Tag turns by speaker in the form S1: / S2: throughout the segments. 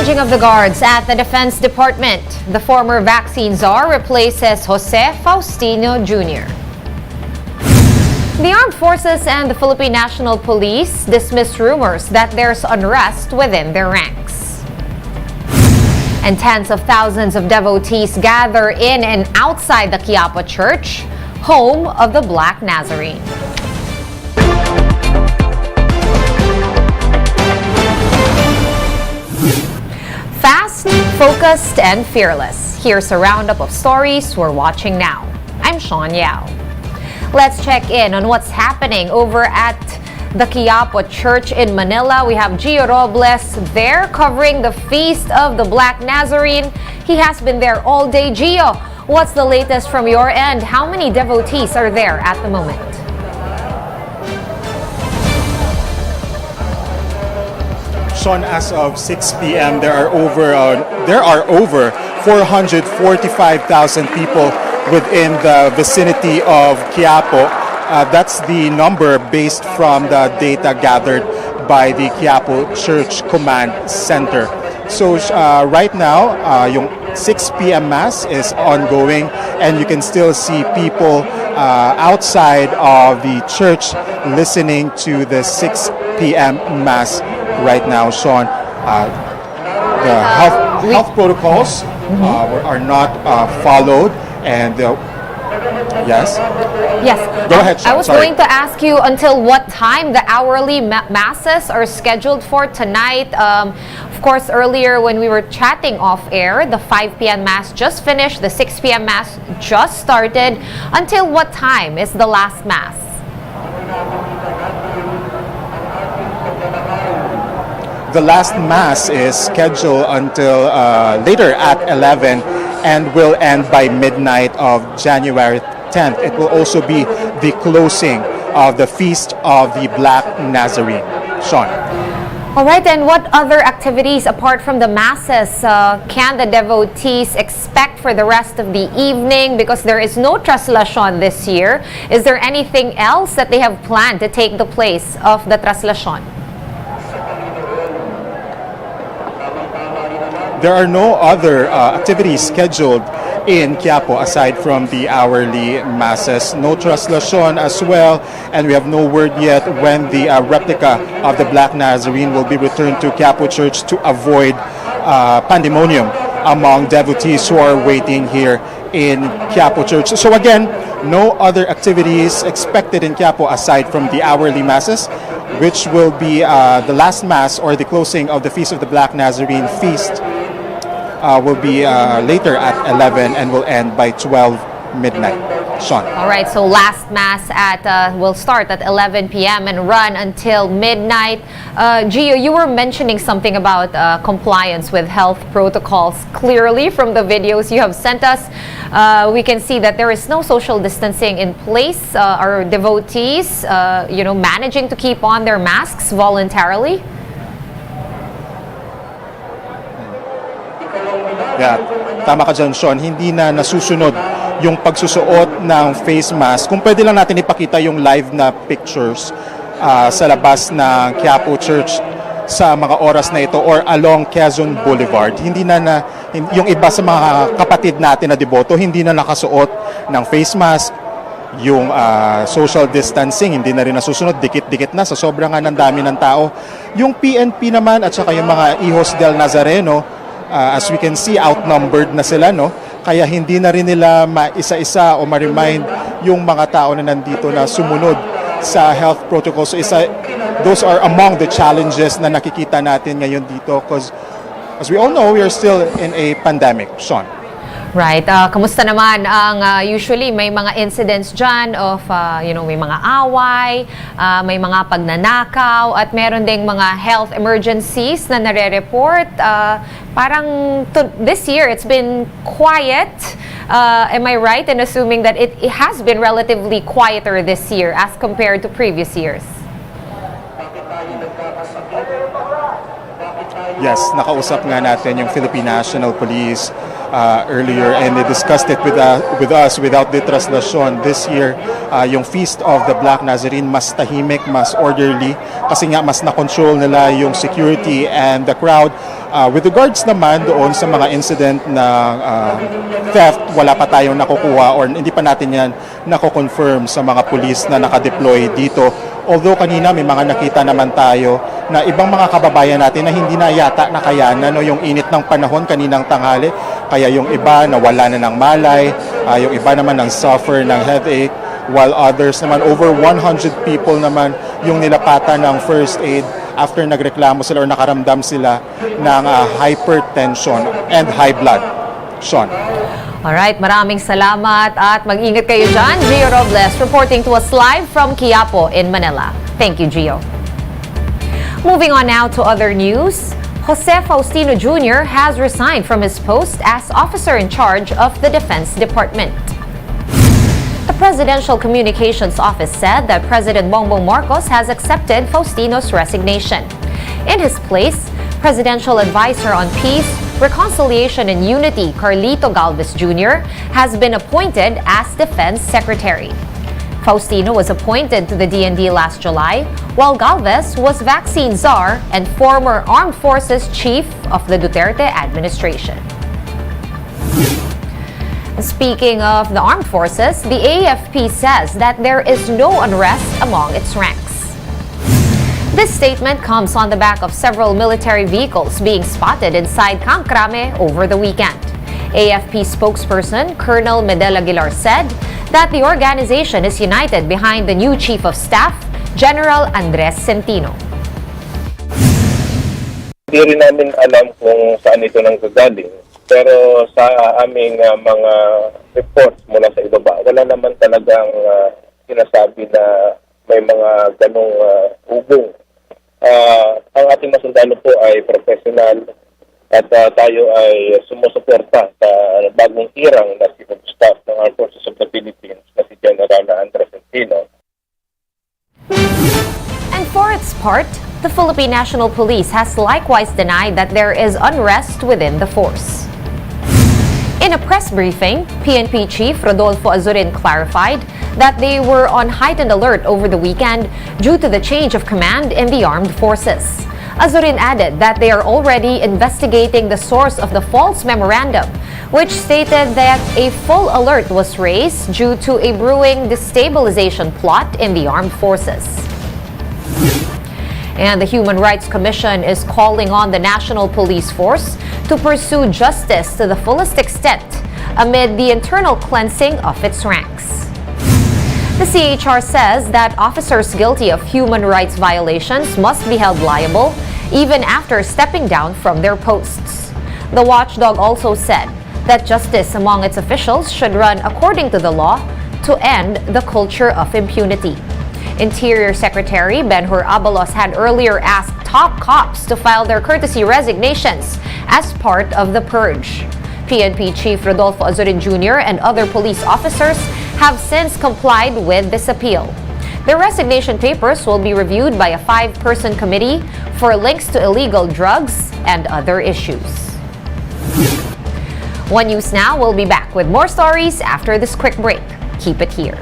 S1: Changing of the guards at the Defense Department. The former vaccine czar replaces Jose Faustino Jr. The Armed Forces and the Philippine National Police dismiss rumors that there's unrest within their ranks. And tens of thousands of devotees gather in and outside the Quiapo Church, home of the Black Nazarene. Fast, focused, and fearless. Here's a roundup of stories we're watching now. I'm Sean Yao. Let's check in on what's happening over at the Quiapo Church in Manila. We have Gio Robles there covering the Feast of the Black Nazarene. He has been there all day. Gio, what's the latest from your end? How many devotees are there at the moment?
S2: Sean, as of 6 p.m., there are over 445,000 people within the vicinity of Quiapo. That's the number based from the data gathered by the Quiapo Church Command Center. So right now, yung 6 p.m. Mass is ongoing, and you can still see people outside of the church listening to the 6 p.m. Mass right now, Sean. The health protocols are not followed, and yes?
S1: Yes.
S2: Go ahead, Sean.
S1: I was going to ask you until what time the hourly masses are scheduled for tonight. Of course, earlier when we were chatting off air, the 5 p.m. Mass just finished, the 6 p.m. Mass just started. Until what time is the last Mass?
S2: The last Mass is scheduled until later at 11 and will end by midnight of January 10th. It will also be the closing of the Feast of the Black Nazarene. Sean.
S1: All right, and what other activities apart from the masses can the devotees expect for the rest of the evening? Because there is no traslacion this year. Is there anything else that they have planned to take the place of the traslacion?
S2: There are no other activities scheduled in Quiapo aside from the hourly masses. No traslacion as well, and we have no word yet when the replica of the Black Nazarene will be returned to Quiapo Church to avoid pandemonium among devotees who are waiting here in Quiapo Church. So again, no other activities expected in Quiapo aside from the hourly masses, which will be the last Mass or the closing of the Feast of the Black Nazarene feast. Will be later at 11 and will end by 12 midnight. Sean.
S1: All right, so last Mass will start at 11 p.m. and run until midnight. Gio, you were mentioning something about compliance with health protocols. Clearly, from the videos you have sent us, we can see that there is no social distancing in place. Are devotees, managing to keep on their masks voluntarily?
S2: Yeah, tama ka dyan, Sean. Hindi na nasusunod yung pagsusuot ng face mask. Kung pwede lang natin ipakita yung live na pictures sa labas ng Quiapo Church sa mga oras na ito or along Quezon Boulevard. Yung iba sa mga kapatid natin na deboto, hindi na nakasuot ng face mask. Yung social distancing, hindi na rin nasusunod. Dikit-dikit na sa sobrang ng dami ng tao. Yung PNP naman at saka yung mga Hijos del Nazareno, as we can see, outnumbered na sila, no? Kaya hindi na rin nila maisa-isa o ma-remind yung mga tao na nandito na sumunod sa health protocols. So those are among the challenges na nakikita natin ngayon dito because as we all know, we are still in a pandemic. Sean.
S1: Right. Kamusta naman ang usually may mga incidents dyan of, may mga away, may mga pagnanakaw, at meron ding mga health emergencies na nare-report. Parang this year, it's been quiet. Am I right in assuming that it has been relatively quieter this year as compared to previous years?
S2: Yes, nakausap nga natin yung Philippine National Police earlier, and they discussed it with us without the traslasyon. This year, yung Feast of the Black Nazarene mas tahimik, mas orderly, kasi nga mas na-control nila yung security and the crowd. With regards naman doon sa mga incident na theft, wala pa tayong nakukuha or hindi pa natin yan nako-confirm sa mga pulis na nakadeploy dito. Although kanina may mga nakita naman tayo na ibang mga kababayan natin na hindi na yata nakayanan no, yung init ng panahon kaninang tanghali. Kaya yung iba nawala na ng malay, yung iba naman ng suffer ng headache, while others naman, over 100 people naman yung nilapatan ng first aid after nagreklamo sila or nakaramdam sila ng hypertension and high blood. Sean.
S1: Alright, maraming salamat at mag-ingat kayo dyan. Gio Robles reporting to us live from Quiapo in Manila. Thank you, Gio. Moving on now to other news. Jose Faustino Jr. has resigned from his post as officer in charge of the Defense Department. The Presidential Communications Office said that President Bongbong Marcos has accepted Faustino's resignation. In his place, Presidential Advisor on Peace, Reconciliation and Unity, Carlito Galvez Jr., has been appointed as Defense Secretary. Faustino was appointed to the DND last July, while Galvez was vaccine czar and former Armed Forces Chief of the Duterte administration. Speaking of the armed forces, the AFP says that there is no unrest among its ranks. This statement comes on the back of several military vehicles being spotted inside Camp Crame over the weekend. AFP spokesperson Colonel Medel Aguilar said that the organization is united behind the new Chief of Staff, General Andres Centino.
S3: Hindi rin namin alam kung saan ito nanggagaling. Pero sa aming mga reports mula sa ibaba, wala naman talagang sinasabi na may mga ganong hugong. Ang ating mga sundalo po ay professional at tayo ay sumusuporta sa bagong tirang na Chief of Staff ng Armed Forces of the Philippines na si General Andres Centino.
S1: And for its part, the Philippine National Police has likewise denied that there is unrest within the force. In a press briefing, PNP Chief Rodolfo Azurin clarified that they were on heightened alert over the weekend due to the change of command in the armed forces. Azurin added that they are already investigating the source of the false memorandum, which stated that a full alert was raised due to a brewing destabilization plot in the armed forces. And the Human Rights Commission is calling on the National Police Force to pursue justice to the fullest extent amid the internal cleansing of its ranks. The CHR says that officers guilty of human rights violations must be held liable even after stepping down from their posts. The watchdog also said that justice among its officials should run according to the law to end the culture of impunity. Interior Secretary Ben-Hur Abalos had earlier asked top cops to file their courtesy resignations as part of the purge. PNP Chief Rodolfo Azurin Jr. and other police officers have since complied with this appeal. Their resignation papers will be reviewed by a 5-person committee for links to illegal drugs and other issues. One News Now will be back with more stories after this quick break. Keep it here.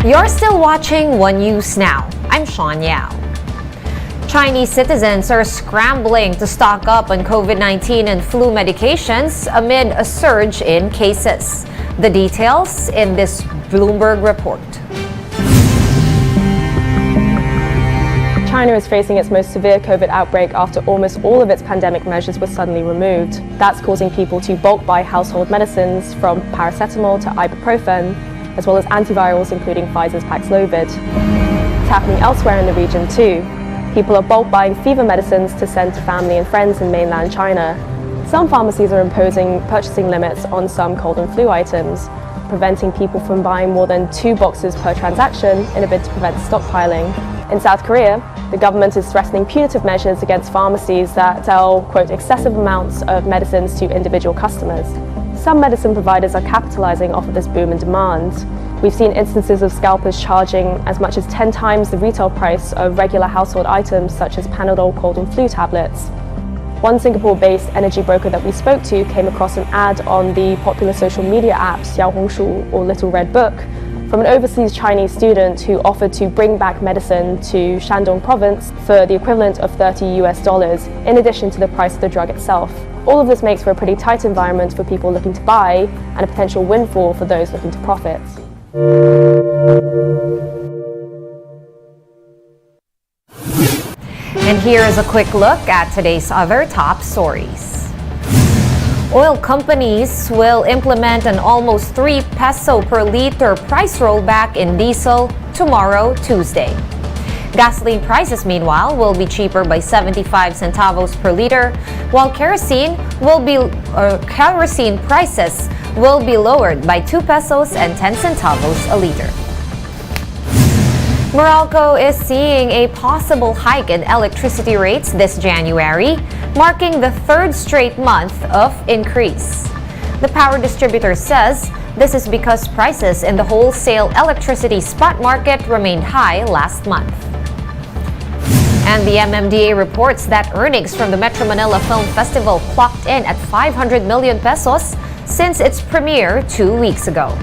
S1: You're still watching One News Now. I'm Sean Yao. Chinese citizens are scrambling to stock up on COVID-19 and flu medications amid a surge in cases. The details in this Bloomberg report.
S4: China is facing its most severe COVID outbreak after almost all of its pandemic measures were suddenly removed. That's causing people to bulk buy household medicines from paracetamol to ibuprofen, as well as antivirals including Pfizer's Paxlovid. It's happening elsewhere in the region too. People are bulk buying fever medicines to send to family and friends in mainland China. Some pharmacies are imposing purchasing limits on some cold and flu items, preventing people from buying more than 2 boxes per transaction in a bid to prevent stockpiling. In South Korea, the government is threatening punitive measures against pharmacies that sell, quote, excessive amounts of medicines to individual customers. Some medicine providers are capitalizing off of this boom in demand. We've seen instances of scalpers charging as much as 10 times the retail price of regular household items such as Panadol cold and flu tablets. One Singapore-based energy broker that we spoke to came across an ad on the popular social media app Xiaohongshu or Little Red Book from an overseas Chinese student who offered to bring back medicine to Shandong province for the equivalent of $30 in addition to the price of the drug itself. All of this makes for a pretty tight environment for people looking to buy and a potential windfall for those looking to profit.
S1: And here is a quick look at today's other top stories. Oil companies will implement an almost 3 peso per liter price rollback in diesel tomorrow, Tuesday. Gasoline prices, meanwhile, will be cheaper by 75 centavos per liter, while kerosene prices will be lowered by 2 pesos and 10 centavos a liter. Meralco is seeing a possible hike in electricity rates this January, marking the 3rd straight month of increase. The power distributor says this is because prices in the wholesale electricity spot market remained high last month. And the MMDA reports that earnings from the Metro Manila Film Festival clocked in at 500 million pesos since its premiere 2 weeks ago.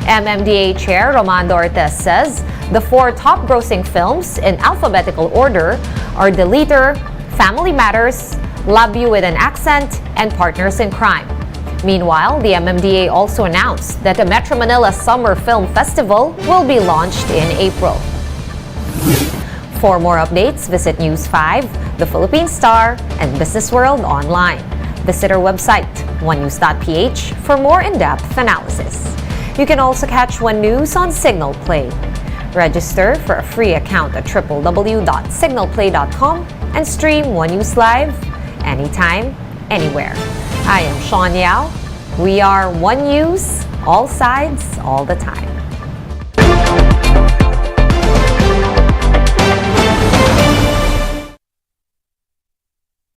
S1: MMDA Chair Romando Ortiz says the 4 top-grossing films in alphabetical order are The Leader, Family Matters, Love You with an Accent, and Partners in Crime. Meanwhile, the MMDA also announced that the Metro Manila Summer Film Festival will be launched in April. For more updates, visit News 5, The Philippine Star, and Business World online. Visit our website, onenews.ph, for more in-depth analysis. You can also catch One News on Signal Play. Register for a free account at www.signalplay.com and stream One News Live anytime, anywhere. I am Sean Yao. We are One News, all sides, all the time.